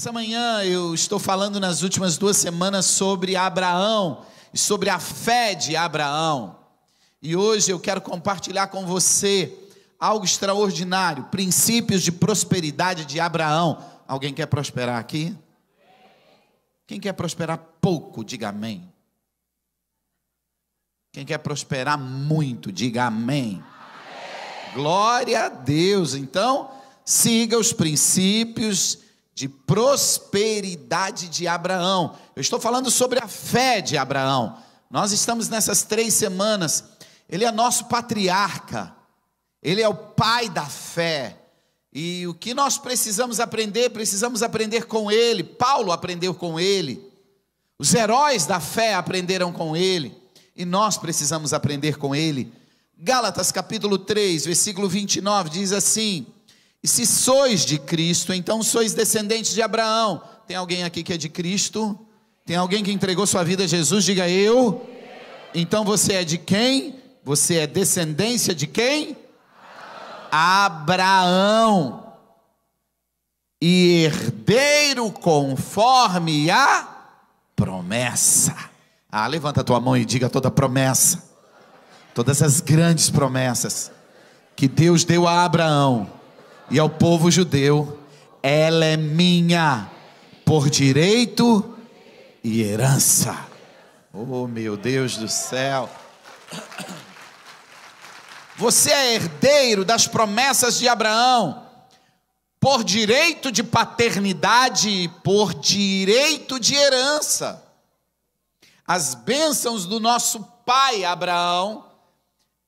Essa manhã eu estou falando nas últimas 2 semanas sobre Abraão e sobre a fé de Abraão. E hoje eu quero compartilhar com você algo extraordinário, princípios de prosperidade de Abraão. Alguém quer prosperar aqui? Quem quer prosperar pouco, diga amém. Quem quer prosperar muito, diga amém. Glória a Deus. Então, siga os princípios de prosperidade de Abraão. Eu estou falando sobre a fé de Abraão. Nós estamos nessas 3 semanas. Ele é nosso patriarca. Ele é o pai da fé. E o que nós precisamos aprender com ele. Paulo aprendeu com ele. Os heróis da fé aprenderam com ele. E nós precisamos aprender com ele. Gálatas capítulo 3, versículo 29 diz assim: e se sois de Cristo, então sois descendentes de Abraão. Tem alguém aqui que é de Cristo? Tem alguém que entregou sua vida a Jesus? Diga eu. Então você é de quem? Você é descendência de quem? Abraão. E herdeiro conforme a promessa. Levanta a tua mão e diga toda promessa. Todas as grandes promessas que Deus deu a Abraão e ao povo judeu, ela é minha por direito e herança. Oh, meu Deus do céu. Você é herdeiro das promessas de Abraão por direito de paternidade e por direito de herança. As bênçãos do nosso pai Abraão,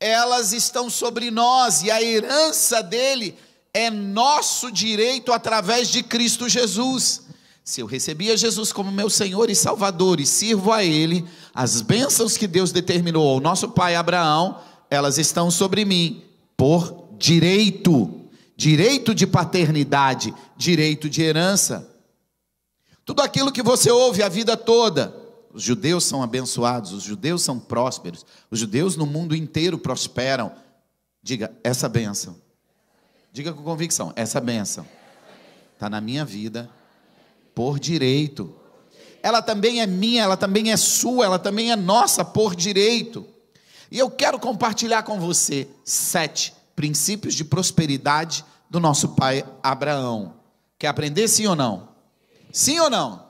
elas estão sobre nós, e a herança dele é nosso direito através de Cristo Jesus. Se eu recebi a Jesus como meu Senhor e Salvador e sirvo a Ele, as bênçãos que Deus determinou ao nosso pai Abraão, elas estão sobre mim por direito, direito de paternidade, direito de herança. Tudo aquilo que você ouve a vida toda, os judeus são abençoados, os judeus são prósperos, os judeus no mundo inteiro prosperam. Diga, essa bênção. Diga com convicção, essa bênção está na minha vida por direito. Ela também é minha, ela também é sua, ela também é nossa por direito. E eu quero compartilhar com você 7 princípios de prosperidade do nosso pai Abraão. Quer aprender sim ou não? Sim ou não?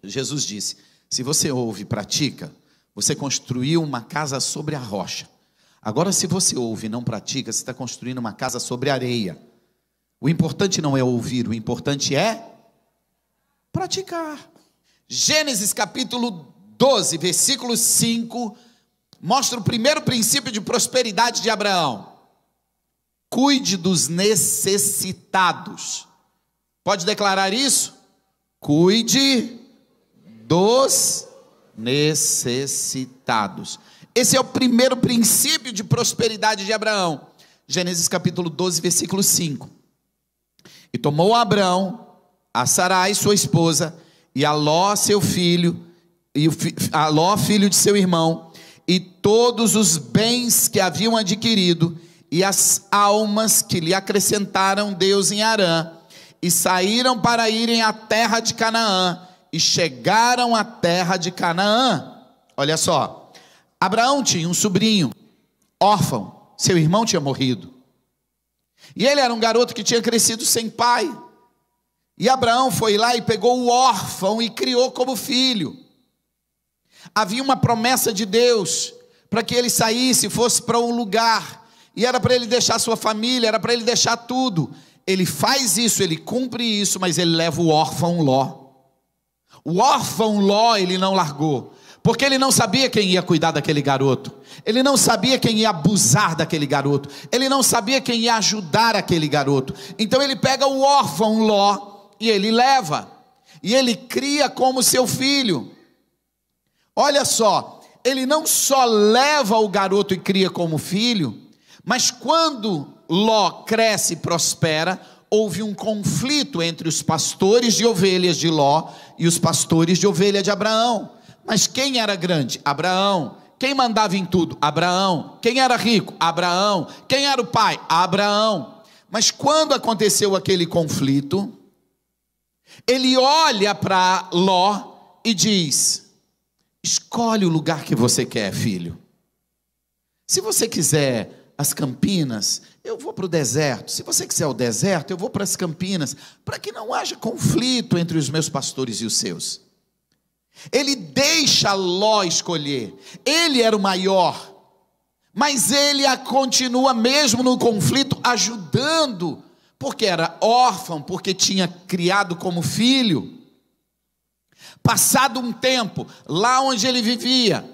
Jesus disse: se você ouve e pratica, você construiu uma casa sobre a rocha. Agora, se você ouve e não pratica, você está construindo uma casa sobre areia. O importante não é ouvir, o importante é praticar. Gênesis capítulo 12, versículo 5, mostra o primeiro princípio de prosperidade de Abraão. Cuide dos necessitados. Pode declarar isso? Cuide dos necessitados. Esse é o primeiro princípio de prosperidade de Abraão. Gênesis capítulo 12, versículo 5. E tomou Abraão a Sarai, sua esposa, e a Ló, seu filho, a Ló, filho de seu irmão, e todos os bens que haviam adquirido, e as almas que lhe acrescentaram Deus em Harã, e saíram para irem à terra de Canaã, e chegaram à terra de Canaã. Olha só, Abraão tinha um sobrinho, órfão, seu irmão tinha morrido, e ele era um garoto que tinha crescido sem pai, e Abraão foi lá e pegou o órfão e criou como filho. Havia uma promessa de Deus, para que ele saísse e fosse para um lugar, e era para ele deixar sua família, era para ele deixar tudo. Ele faz isso, ele cumpre isso, mas ele leva o órfão Ló. O órfão Ló ele não largou, porque ele não sabia quem ia cuidar daquele garoto, ele não sabia quem ia abusar daquele garoto, ele não sabia quem ia ajudar aquele garoto. Então ele pega o órfão Ló e ele leva, e ele cria como seu filho. Olha só, ele não só leva o garoto e cria como filho, mas quando Ló cresce e prospera, houve um conflito entre os pastores de ovelhas de Ló e os pastores de ovelha de Abraão. Mas quem era grande? Abraão. Quem mandava em tudo? Abraão. Quem era rico? Abraão. Quem era o pai? Abraão. Mas quando aconteceu aquele conflito, Ele olha para Ló e diz: escolhe o lugar que você quer, filho. Se você quiser as campinas, eu vou para o deserto. Se você quiser o deserto, eu vou para as campinas, para que não haja conflito entre os meus pastores e os seus. Ele deixa Ló escolher. Ele era o maior, mas ele a continua mesmo no conflito, ajudando, porque era órfão, porque tinha criado como filho. Passado um tempo, lá onde ele vivia,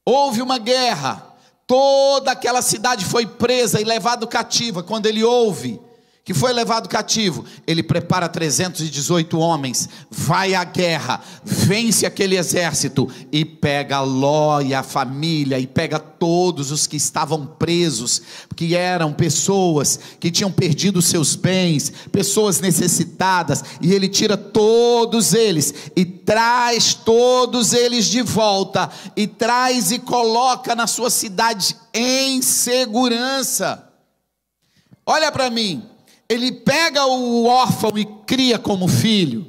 houve uma guerra. Toda aquela cidade foi presa e levada cativa. Quando ele ouve que foi levado cativo, ele prepara 318 homens, vai à guerra, vence aquele exército e pega Ló e a família, e pega todos os que estavam presos, que eram pessoas que tinham perdido seus bens, pessoas necessitadas, e ele tira todos eles e traz todos eles de volta, e traz e coloca na sua cidade em segurança. Olha para mim, ele pega o órfão e cria como filho.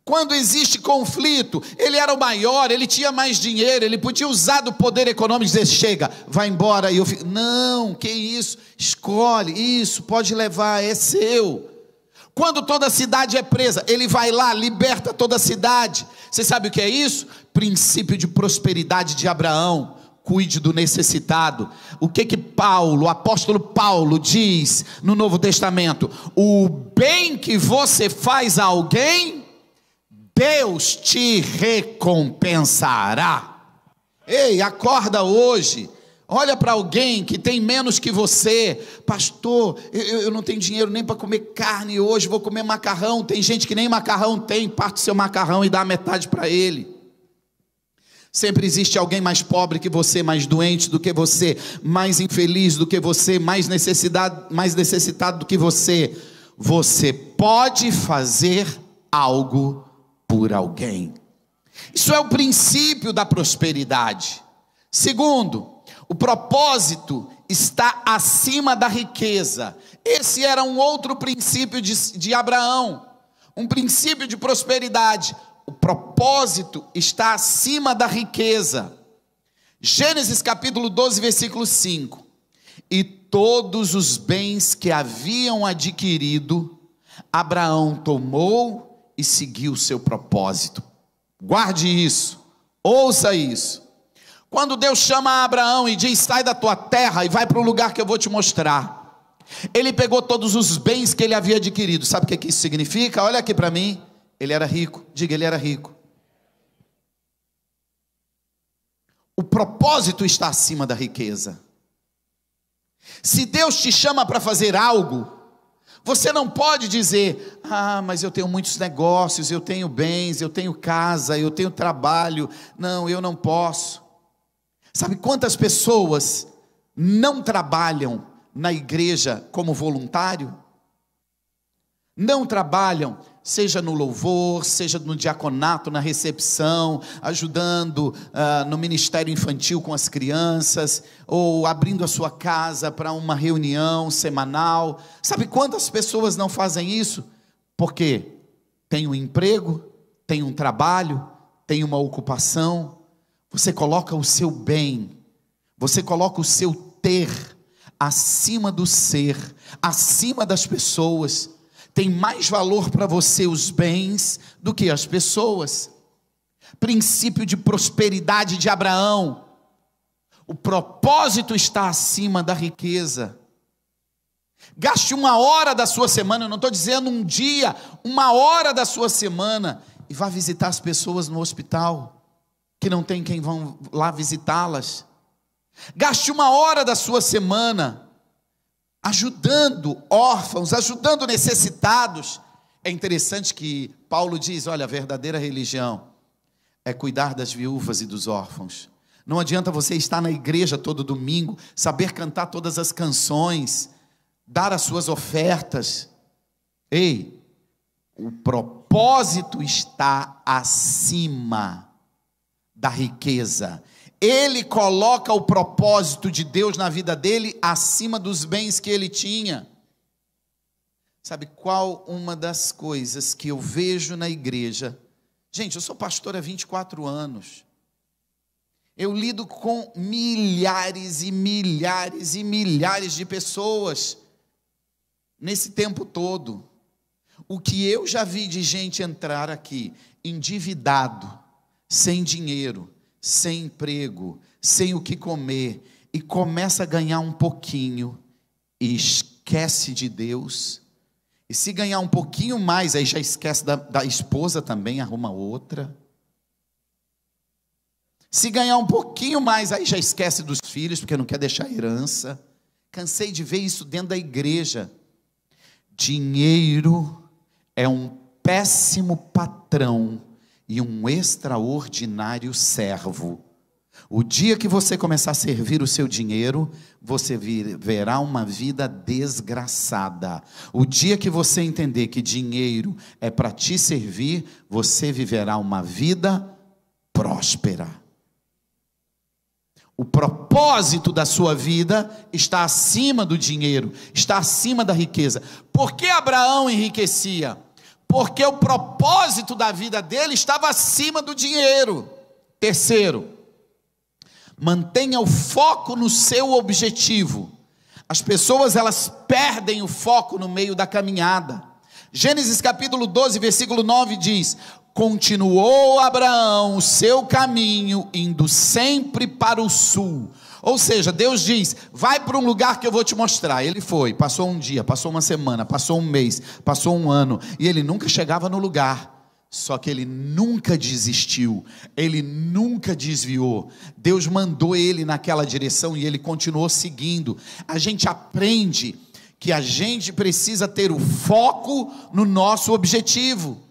Quando existe conflito, ele era o maior, ele tinha mais dinheiro, ele podia usar do poder econômico e dizer: chega, vai embora. E eu fico: não, que isso, escolhe, isso, pode levar, é seu. Quando toda a cidade é presa, ele vai lá, liberta toda a cidade. Você sabe o que é isso? Princípio de prosperidade de Abraão. Cuide do necessitado. O que Paulo, o apóstolo Paulo diz no Novo Testamento? O bem que você faz a alguém, Deus te recompensará. Ei, acorda hoje. Olha para alguém que tem menos que você: pastor, eu não tenho dinheiro nem para comer carne hoje, vou comer macarrão. Tem gente que nem macarrão tem, parte seu macarrão e dá a metade para ele. Sempre existe alguém mais pobre que você, mais doente do que você, mais infeliz do que você, mais necessitado do que você. Você pode fazer algo por alguém. Isso é o princípio da prosperidade. Segundo, o propósito está acima da riqueza. Esse era um outro princípio de Abraão, um princípio de prosperidade. O propósito está acima da riqueza. Gênesis capítulo 12, versículo 5. E todos os bens que haviam adquirido, Abraão tomou e seguiu o seu propósito. Guarde isso, ouça isso. Quando Deus chama Abraão e diz: sai da tua terra e vai para o lugar que eu vou te mostrar, ele pegou todos os bens que ele havia adquirido. Sabe o que isso significa? Olha aqui para mim. Ele era rico. Diga, ele era rico. O propósito está acima da riqueza. Se Deus te chama para fazer algo, você não pode dizer: ah, mas eu tenho muitos negócios, eu tenho bens, eu tenho casa, eu tenho trabalho. Não, eu não posso. Sabe quantas pessoas não trabalham na igreja como voluntário? Não trabalham, seja no louvor, seja no diaconato, na recepção, ajudando no ministério infantil com as crianças, ou abrindo a sua casa para uma reunião semanal. Sabe quantas pessoas não fazem isso? Porque tem um emprego, tem um trabalho, tem uma ocupação. Você coloca o seu bem, você coloca o seu ter acima do ser, acima das pessoas. Tem mais valor para você os bens do que as pessoas. Princípio de prosperidade de Abraão. O propósito está acima da riqueza. Gaste 1 hora da sua semana, eu não estou dizendo um dia, 1 hora da sua semana, e vá visitar as pessoas no hospital, que não tem quem vão lá visitá-las. Gaste 1 hora da sua semana ajudando órfãos, ajudando necessitados. É interessante que Paulo diz: olha, a verdadeira religião é cuidar das viúvas e dos órfãos. Não adianta você estar na igreja todo domingo, saber cantar todas as canções, dar as suas ofertas. Ei, o propósito está acima da riqueza. Ele coloca o propósito de Deus na vida dele acima dos bens que ele tinha. Sabe qual uma das coisas que eu vejo na igreja? Gente, eu sou pastor há 24 anos. Eu lido com milhares e milhares e milhares de pessoas nesse tempo todo. O que eu já vi de gente entrar aqui endividado, sem dinheiro, sem emprego, sem o que comer, e começa a ganhar um pouquinho e esquece de Deus. E se ganhar um pouquinho mais, aí já esquece da esposa também, arruma outra. Se ganhar um pouquinho mais, aí já esquece dos filhos, porque não quer deixar herança. Cansei de ver isso dentro da igreja. Dinheiro é um péssimo patrão e um extraordinário servo. O dia que você começar a servir o seu dinheiro, você verá uma vida desgraçada. O dia que você entender que dinheiro é para te servir, você viverá uma vida próspera. O propósito da sua vida está acima do dinheiro, está acima da riqueza. Por que Abraão enriquecia? Porque o propósito da vida dele estava acima do dinheiro. Terceiro, mantenha o foco no seu objetivo. As pessoas, elas perdem o foco no meio da caminhada. Gênesis capítulo 12, versículo 9 diz: continuou Abraão o seu caminho, indo sempre para o sul. Ou seja, Deus diz: vai para um lugar que eu vou te mostrar. Ele foi, passou um dia, passou uma semana, passou um mês, passou um ano, e ele nunca chegava no lugar. Só que ele nunca desistiu, ele nunca desviou. Deus mandou ele naquela direção e ele continuou seguindo. A gente aprende que a gente precisa ter o foco no nosso objetivo.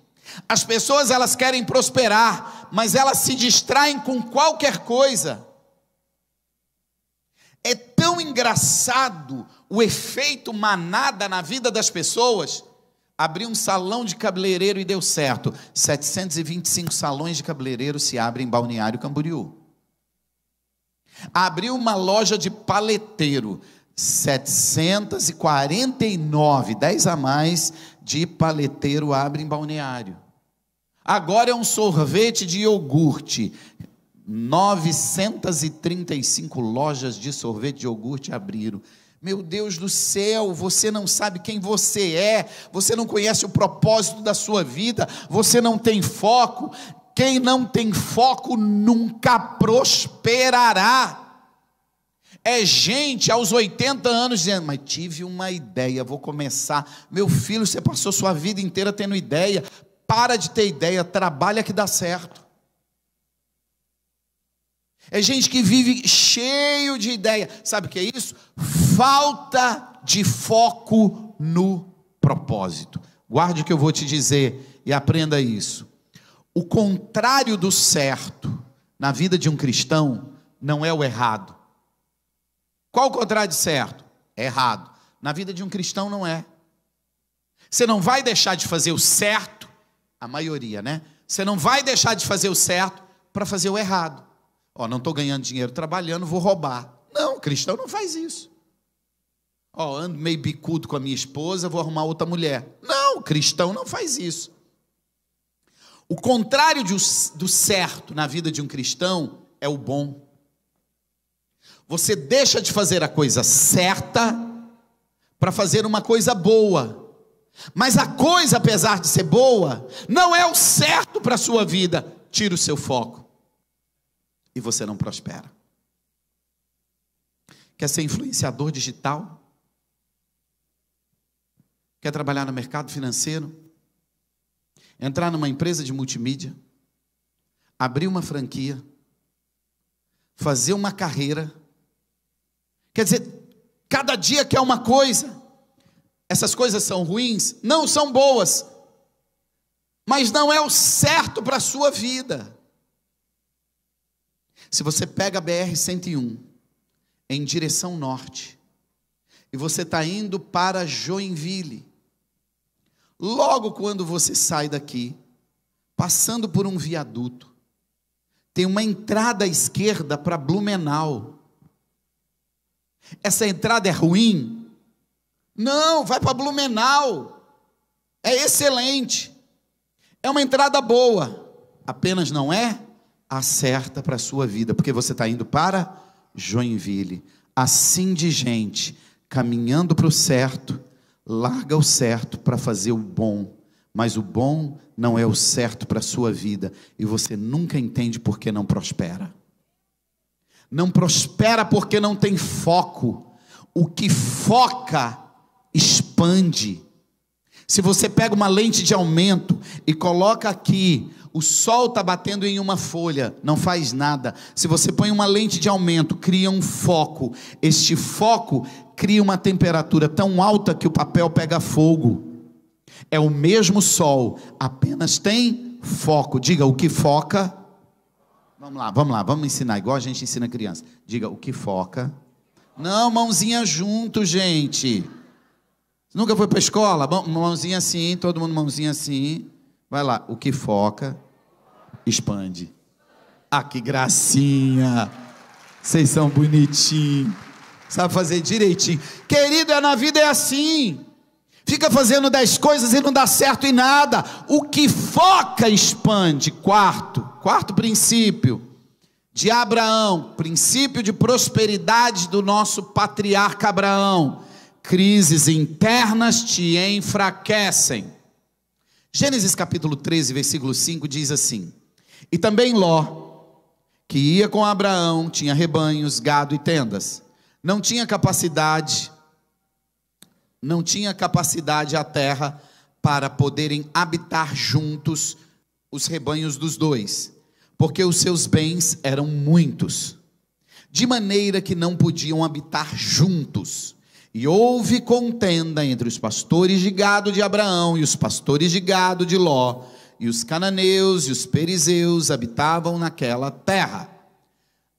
As pessoas, elas querem prosperar, mas elas se distraem com qualquer coisa. É tão engraçado o efeito manada na vida das pessoas. Abri um salão de cabeleireiro e deu certo. 725 salões de cabeleireiro se abrem em Balneário Camboriú. Abriu uma loja de paleteiro. 749, 10 a mais de paleteiro abre em Balneário. Agora é um sorvete de iogurte. 935 lojas de sorvete de iogurte abriram. Meu Deus do céu, você não sabe quem você é, você não conhece o propósito da sua vida, você não tem foco. Quem não tem foco nunca prosperará. É gente aos 80 anos dizendo: mas tive uma ideia, vou começar. Meu filho, você passou sua vida inteira tendo ideia. Para de ter ideia, trabalha que dá certo. É gente que vive cheio de ideia. Sabe o que é isso? Falta de foco no propósito. Guarde o que eu vou te dizer e aprenda isso. O contrário do certo na vida de um cristão não é o errado. Qual o contrário de certo? É errado. Na vida de um cristão não é. Você não vai deixar de fazer o certo, a maioria, né? Você não vai deixar de fazer o certo para fazer o errado. Ó, não estou ganhando dinheiro trabalhando, vou roubar. Não, cristão não faz isso. Ó, ando meio bicudo com a minha esposa, vou arrumar outra mulher. Não, cristão não faz isso. O contrário do certo na vida de um cristão é o bom. Você deixa de fazer a coisa certa para fazer uma coisa boa. Mas a coisa, apesar de ser boa, não é o certo para a sua vida. Tira o seu foco e você não prospera. Quer ser influenciador digital? Quer trabalhar no mercado financeiro? Entrar numa empresa de multimídia? Abrir uma franquia? Fazer uma carreira? Quer dizer, cada dia quer uma coisa. Essas coisas são ruins? Não, são boas. Mas não é o certo para a sua vida. Se você pega a BR-101 em direção norte e você está indo para Joinville, logo quando você sai daqui, passando por um viaduto, tem uma entrada à esquerda para Blumenau. Essa entrada é ruim? Não, vai para Blumenau. é excelente, é uma entrada boa, apenas não é a certa para a sua vida, porque você está indo para Joinville. Assim de gente, caminhando para o certo, larga o certo para fazer o bom, mas o bom não é o certo para a sua vida, e você nunca entende por que não prospera. Não prospera porque não tem foco. O que foca, expande. Se você pega uma lente de aumento e coloca aqui, o sol está batendo em uma folha, não faz nada. Se você põe uma lente de aumento, cria um foco. Este foco cria uma temperatura tão alta que o papel pega fogo. É o mesmo sol, apenas tem foco. Diga, o que foca. Vamos lá, vamos ensinar, igual a gente ensina criança. Diga, o que foca. Não, mãozinha junto, gente. Nunca foi para a escola? Mãozinha assim, todo mundo mãozinha assim. Vai lá, o que foca, expande. Ah, que gracinha. Vocês são bonitinhos. Sabe fazer direitinho. Querido, na vida é assim. Fica fazendo 10 coisas e não dá certo em nada. O que foca, expande. Quarto princípio de Abraão, princípio de prosperidade do nosso patriarca Abraão. Crises internas te enfraquecem. Gênesis capítulo 13, versículo 5 diz assim: e também Ló, que ia com Abraão, tinha rebanhos, gado e tendas. Não tinha capacidade a terra para poderem habitar juntos os rebanhos dos dois, porque os seus bens eram muitos, de maneira que não podiam habitar juntos. E houve contenda entre os pastores de gado de Abraão e os pastores de gado de Ló, e os cananeus e os perizeus habitavam naquela terra.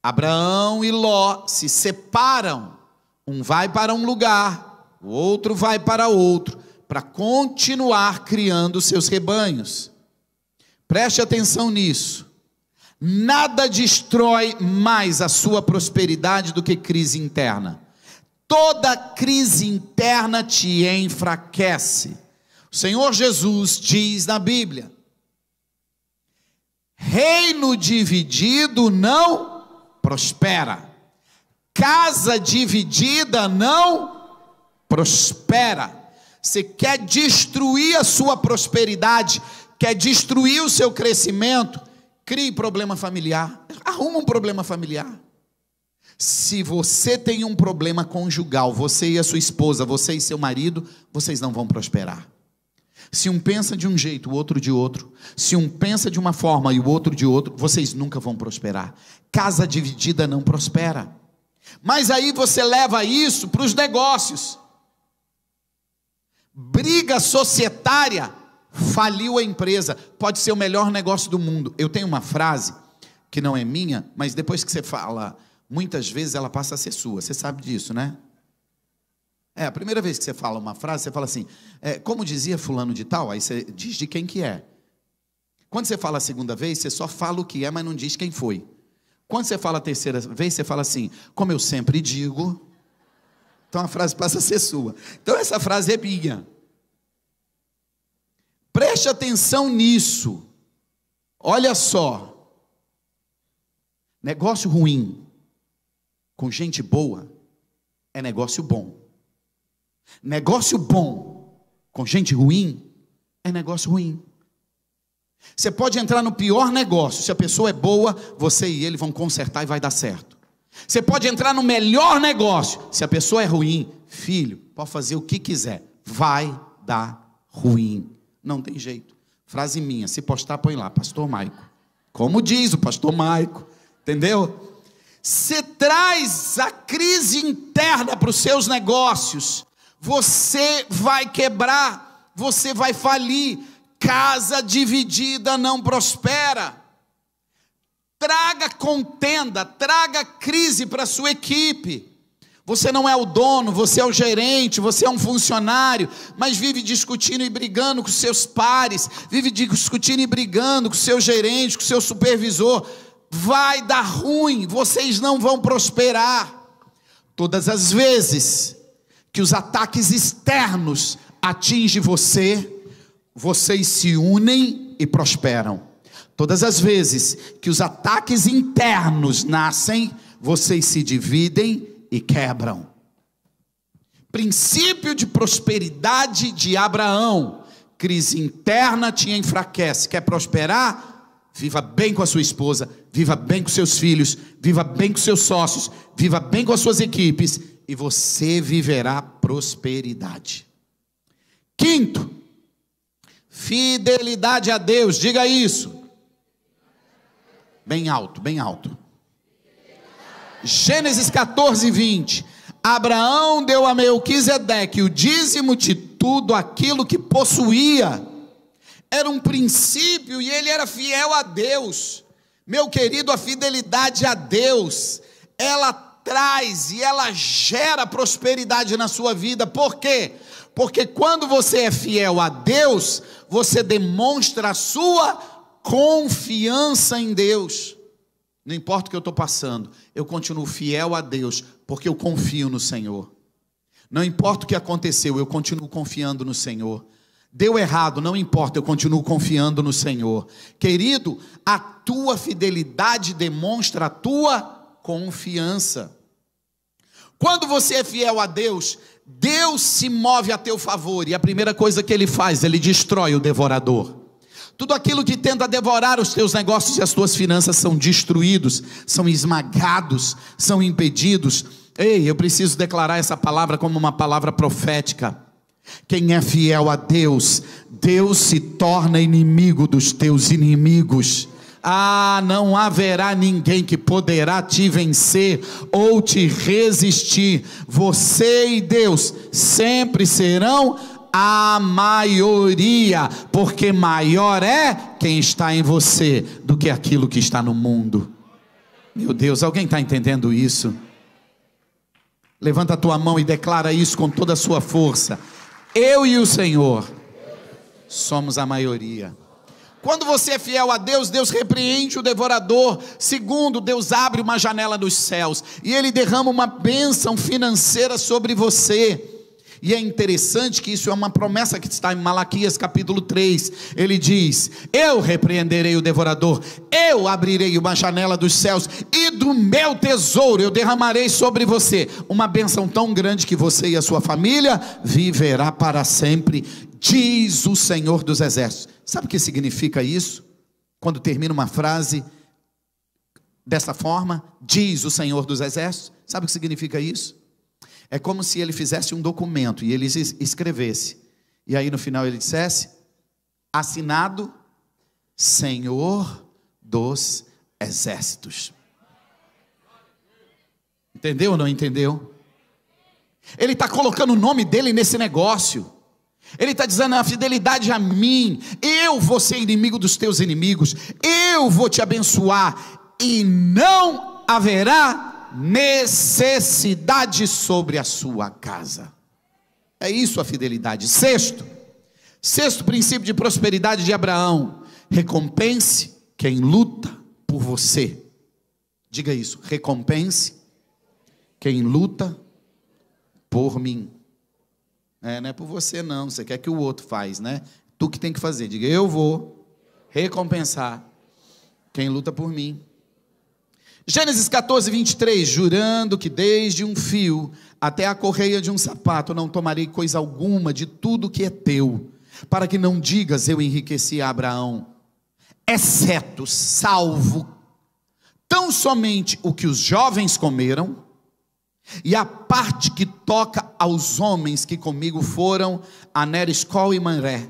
Abraão e Ló se separam, um vai para um lugar, o outro vai para outro, para continuar criando seus rebanhos. Preste atenção nisso. Nada destrói mais a sua prosperidade do que crise interna. Toda crise interna te enfraquece. O Senhor Jesus diz na Bíblia: reino dividido não prospera, casa dividida não prospera. Você quer destruir a sua prosperidade, quer destruir o seu crescimento, crie problema familiar, arruma um problema familiar. Se você tem um problema conjugal, você e a sua esposa, você e seu marido, vocês não vão prosperar. Se um pensa de um jeito, o outro de outro, se um pensa de uma forma e o outro de outro, vocês nunca vão prosperar. Casa dividida não prospera. Mas aí você leva isso para os negócios. Briga societária, faliu a empresa, pode ser o melhor negócio do mundo. Eu tenho uma frase que não é minha, mas depois que você fala, muitas vezes ela passa a ser sua. Você sabe disso, né? A primeira vez que você fala uma frase, você fala assim, como dizia fulano de tal, aí você diz de quem que é. Quando você fala a segunda vez, você só fala o que é, mas não diz quem foi. Quando você fala a terceira vez, você fala assim, como eu sempre digo. Então a frase passa a ser sua. Então essa frase é minha. Preste atenção nisso. Olha só. Negócio ruim com gente boa é negócio bom. Negócio bom com gente ruim é negócio ruim. Você pode entrar no pior negócio, se a pessoa é boa, você e ele vão consertar e vai dar certo. Você pode entrar no melhor negócio, se a pessoa é ruim, filho, pode fazer o que quiser, vai dar ruim. Não tem jeito. Frase minha, se postar, põe lá, pastor Maico. Como diz o pastor Maico, entendeu? Você traz a crise interna para os seus negócios, você vai quebrar, você vai falir. Casa dividida não prospera. Traga contenda, traga crise para a sua equipe. Você não é o dono, você é o gerente, você é um funcionário, mas vive discutindo e brigando com seus pares, vive discutindo e brigando com o seu gerente, com o seu supervisor. Vai dar ruim, vocês não vão prosperar. Todas as vezes que os ataques externos atingem você, vocês se unem e prosperam. Todas as vezes que os ataques internos nascem, vocês se dividem e quebram. Princípio de prosperidade de Abraão. Crise interna te enfraquece. Quer prosperar? Viva bem com a sua esposa, viva bem com seus filhos, viva bem com seus sócios, viva bem com as suas equipes, e você viverá prosperidade. Quinto, fidelidade a Deus. Diga isso. Bem alto, bem alto. Gênesis 14, 20. Abraão deu a Melquisedeque o dízimo de tudo aquilo que possuía. Era um princípio e ele era fiel a Deus. Meu querido, a fidelidade a Deus, ela traz e ela gera prosperidade na sua vida. Por quê? Porque quando você é fiel a Deus, você demonstra a sua confiança em Deus. Não importa o que eu estou passando, eu continuo fiel a Deus, porque eu confio no Senhor. Não importa o que aconteceu, eu continuo confiando no Senhor. Deu errado, não importa, eu continuo confiando no Senhor. Querido, a tua fidelidade demonstra a tua confiança. Quando você é fiel a Deus, Deus se move a teu favor, e a primeira coisa que Ele faz, Ele destrói o devorador. Tudo aquilo que tenta devorar os teus negócios e as tuas finanças são destruídos, são esmagados, são impedidos. Ei, eu preciso declarar essa palavra como uma palavra profética. Quem é fiel a Deus, Deus se torna inimigo dos teus inimigos. Não haverá ninguém que poderá te vencer ou te resistir. Você e Deus sempre serão a maioria, porque maior é quem está em você do que aquilo que está no mundo. Meu Deus, alguém está entendendo isso? Levanta a tua mão e declara isso com toda a sua força. Eu e o Senhor somos a maioria. Quando você é fiel a Deus, Deus repreende o devorador. Segundo, Deus abre uma janela dos céus e Ele derrama uma bênção financeira sobre você. E é interessante que isso é uma promessa que está em Malaquias capítulo 3. Ele diz: eu repreenderei o devorador, eu abrirei uma janela dos céus, e do meu tesouro eu derramarei sobre você uma bênção tão grande que você e a sua família viverá para sempre, diz o Senhor dos Exércitos. Sabe o que significa isso? Quando termina uma frase dessa forma, diz o Senhor dos Exércitos. Sabe o que significa isso? É como se ele fizesse um documento e ele escrevesse, e aí no final ele dissesse: assinado Senhor dos Exércitos. Entendeu ou não entendeu? Ele está colocando o nome dele nesse negócio. Ele está dizendo: a fidelidade a mim, eu vou ser inimigo dos teus inimigos, eu vou te abençoar, e não haverá necessidade sobre a sua casa. É isso a fidelidade. Sexto princípio de prosperidade de Abraão: recompense quem luta por você. Diga isso: recompense quem luta por mim. Não é por você não, você quer que o outro faz, né? Tu que tem que fazer. Diga: eu vou recompensar quem luta por mim. Gênesis 14, 23, jurando que desde um fio até a correia de um sapato não tomarei coisa alguma de tudo que é teu, para que não digas: eu enriqueci a Abraão, exceto, salvo, tão somente o que os jovens comeram, e a parte que toca aos homens que comigo foram Aner, Escol e Manré,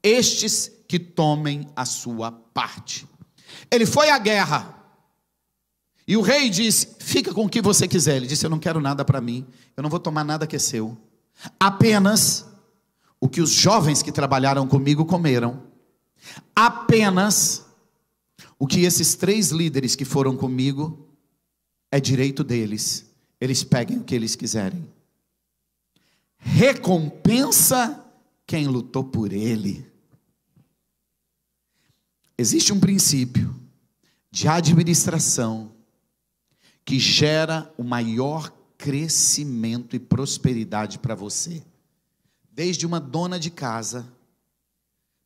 estes que tomem a sua parte. Ele foi à guerra, e o rei disse: fica com o que você quiser. Ele disse: eu não quero nada para mim, eu não vou tomar nada que é seu, apenas o que os jovens que trabalharam comigo comeram, apenas o que esses 3 líderes que foram comigo, é direito deles, eles peguem o que eles quiserem. Recompensa quem lutou por ele. Existe um princípio de administração que gera o maior crescimento e prosperidade para você. Desde uma dona de casa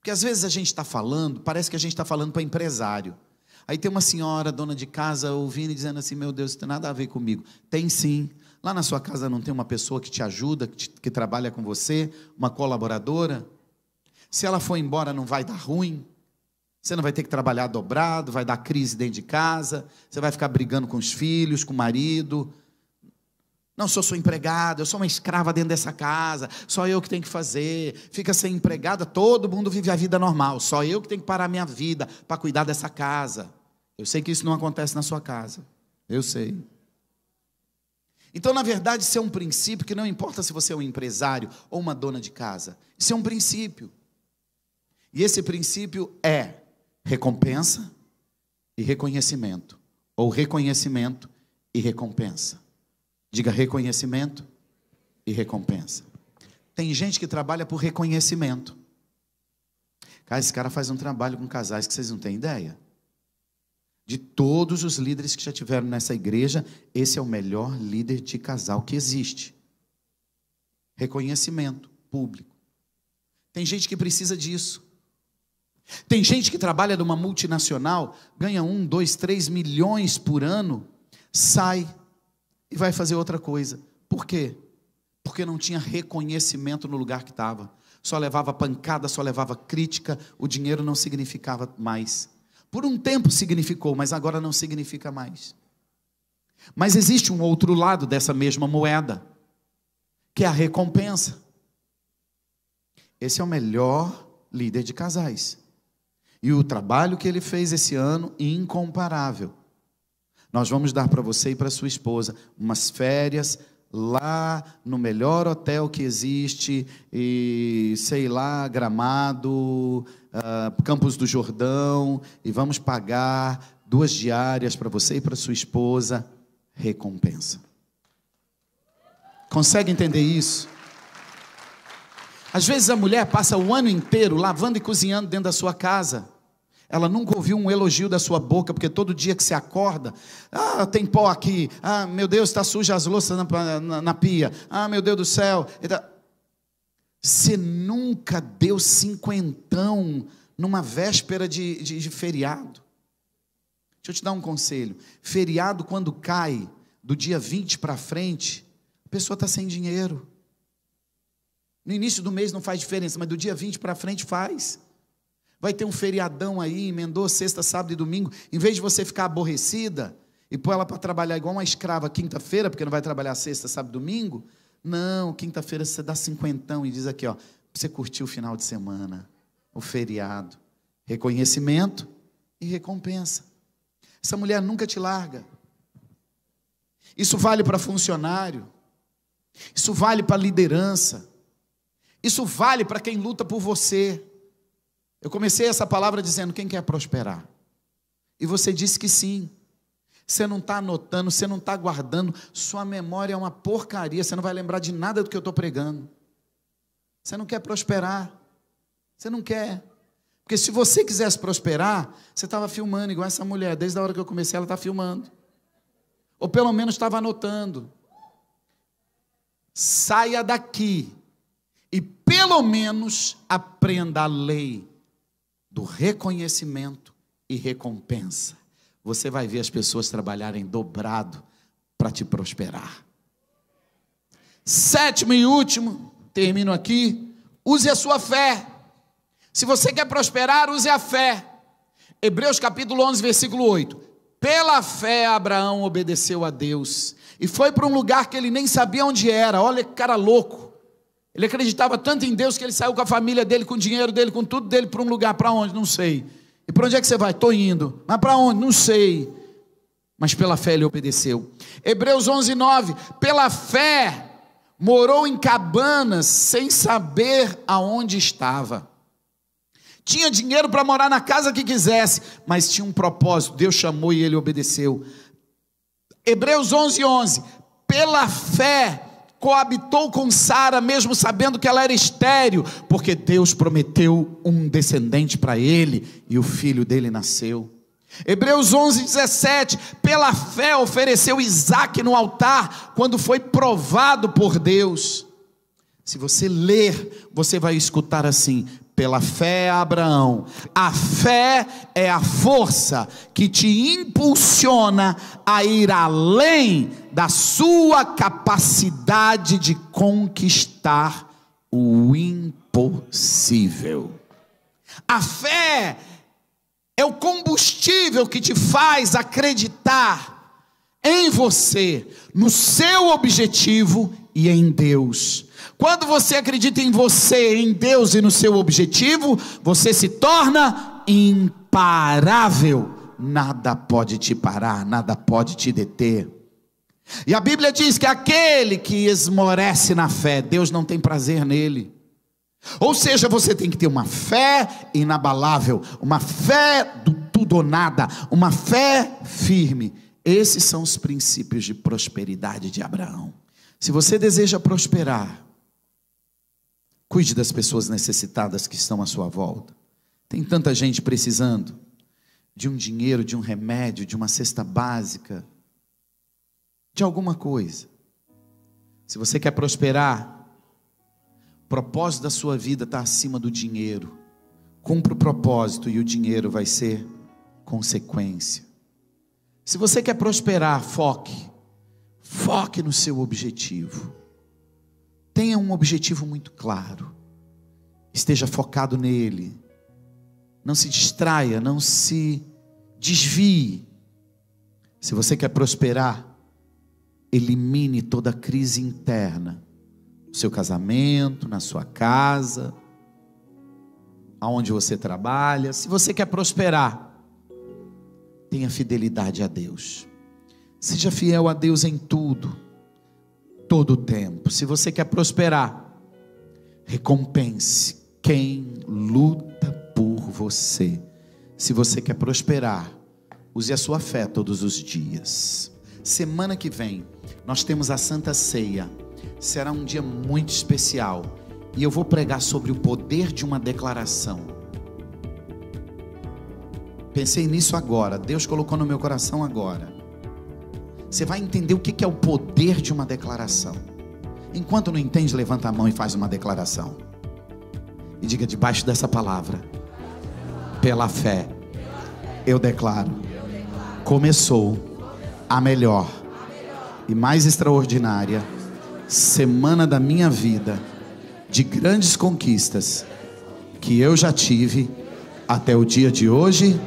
Porque às vezes a gente está falando, parece que a gente está falando para empresário. Aí tem uma senhora, dona de casa, ouvindo e dizendo assim: meu Deus, isso não tem nada a ver comigo. Tem sim. Lá na sua casa não tem uma pessoa que te ajuda, que trabalha com você, uma colaboradora? Se ela for embora, não vai dar ruim? Você não vai ter que trabalhar dobrado, vai dar crise dentro de casa, você vai ficar brigando com os filhos, com o marido. Não, sou empregada, eu sou uma escrava dentro dessa casa, só eu que tenho que fazer. Fica sem empregada, todo mundo vive a vida normal, só eu que tenho que parar minha vida para cuidar dessa casa. Eu sei que isso não acontece na sua casa, eu sei. Então, na verdade, isso é um princípio que não importa se você é um empresário ou uma dona de casa. Isso é um princípio. E esse princípio é recompensa e reconhecimento, ou reconhecimento e recompensa. Diga reconhecimento e recompensa. Tem gente que trabalha por reconhecimento. Cara, esse cara faz um trabalho com casais que vocês não têm ideia. De todos os líderes que já tiveram nessa igreja, esse é o melhor líder de casal que existe. Reconhecimento público. Tem gente que precisa disso. Tem gente que trabalha numa multinacional, ganha 1, 2, 3 milhões por ano, sai e vai fazer outra coisa. Por quê? Porque não tinha reconhecimento no lugar que estava. Só levava pancada, só levava crítica, o dinheiro não significava mais. Por um tempo significou, mas agora não significa mais. Mas existe um outro lado dessa mesma moeda, que é a recompensa. Esse é o melhor líder de casais. E o trabalho que ele fez esse ano, incomparável. Nós vamos dar para você e para sua esposa umas férias lá no melhor hotel que existe, e sei lá, Gramado, Campos do Jordão, e vamos pagar 2 diárias para você e para sua esposa, recompensa. Consegue entender isso? Às vezes a mulher passa o ano inteiro lavando e cozinhando dentro da sua casa. Ela nunca ouviu um elogio da sua boca, porque todo dia que você acorda, tem pó aqui, meu Deus, está suja as louças na pia, meu Deus do céu. Você nunca deu 50 numa véspera de feriado. Deixa eu te dar um conselho. Feriado, quando cai do dia 20 para frente, a pessoa está sem dinheiro. No início do mês não faz diferença, mas do dia 20 para frente faz. Vai ter um feriadão aí, emendou sexta, sábado e domingo. Em vez de você ficar aborrecida e pôr ela para trabalhar igual uma escrava quinta-feira, porque não vai trabalhar sexta, sábado e domingo. Não, quinta-feira você dá 50 e diz aqui, para você curtir o final de semana, o feriado. Reconhecimento e recompensa. Essa mulher nunca te larga. Isso vale para funcionário. Isso vale para liderança. Isso vale para quem luta por você. Eu comecei essa palavra dizendo: quem quer prosperar? E você disse que sim. Você não está anotando, você não está guardando, sua memória é uma porcaria, você não vai lembrar de nada do que eu estou pregando. Você não quer prosperar, você não quer. Porque se você quisesse prosperar, você estava filmando, igual essa mulher, desde a hora que eu comecei ela está filmando. Ou pelo menos estava anotando. Saia daqui e pelo menos aprenda a lei do reconhecimento e recompensa. Você vai ver as pessoas trabalharem dobrado para te prosperar. 7º e último, termino aqui, use a sua fé. Se você quer prosperar, use a fé. Hebreus capítulo 11, versículo 8. Pela fé Abraão obedeceu a Deus e foi para um lugar que ele nem sabia onde era. Olha que cara louco. Ele acreditava tanto em Deus que ele saiu com a família dele, com o dinheiro dele, com tudo dele, para um lugar. Para onde? Não sei. E para onde é que você vai? Estou indo. Mas para onde? Não sei. Mas pela fé ele obedeceu. Hebreus 11, 9. Pela fé morou em cabanas sem saber aonde estava. Tinha dinheiro para morar na casa que quisesse, mas tinha um propósito. Deus chamou e ele obedeceu. Hebreus 11, 11. Pela fé coabitou com Sara, mesmo sabendo que ela era estéril, porque Deus prometeu um descendente para ele, e o filho dele nasceu. Hebreus 11, 17, pela fé ofereceu Isaque no altar, quando foi provado por Deus. Se você ler, você vai escutar assim: pela fé a Abraão. A fé é a força que te impulsiona a ir além da sua capacidade de conquistar o impossível. A fé é o combustível que te faz acreditar em você, no seu objetivo e em Deus. Quando você acredita em você, em Deus e no seu objetivo, você se torna imparável. Nada pode te parar, nada pode te deter. E a Bíblia diz que aquele que esmorece na fé, Deus não tem prazer nele. Ou seja, você tem que ter uma fé inabalável, uma fé do tudo ou nada, uma fé firme. Esses são os princípios de prosperidade de Abraão. Se você deseja prosperar, cuide das pessoas necessitadas que estão à sua volta. Tem tanta gente precisando de um dinheiro, de um remédio, de uma cesta básica, de alguma coisa. Se você quer prosperar, o propósito da sua vida está acima do dinheiro. Cumpra o propósito e o dinheiro vai ser consequência. Se você quer prosperar, foque no seu objetivo. Tenha um objetivo muito claro. Esteja focado nele. Não se distraia, não se desvie. Se você quer prosperar, elimine toda crise interna. No seu casamento, na sua casa, aonde você trabalha. Se você quer prosperar, tenha fidelidade a Deus. Seja fiel a Deus em tudo, todo o tempo. Se você quer prosperar, recompense quem luta por você. Se você quer prosperar, use a sua fé todos os dias. Semana que vem, nós temos a Santa Ceia. Será um dia muito especial. E eu vou pregar sobre o poder de uma declaração. Pensei nisso agora. Deus colocou no meu coração agora. Você vai entender o que é o poder de uma declaração. Enquanto não entende, levanta a mão e faz uma declaração. E diga debaixo dessa palavra: pela fé, eu declaro, começou a melhor e mais extraordinária semana da minha vida, de grandes conquistas que eu já tive até o dia de hoje.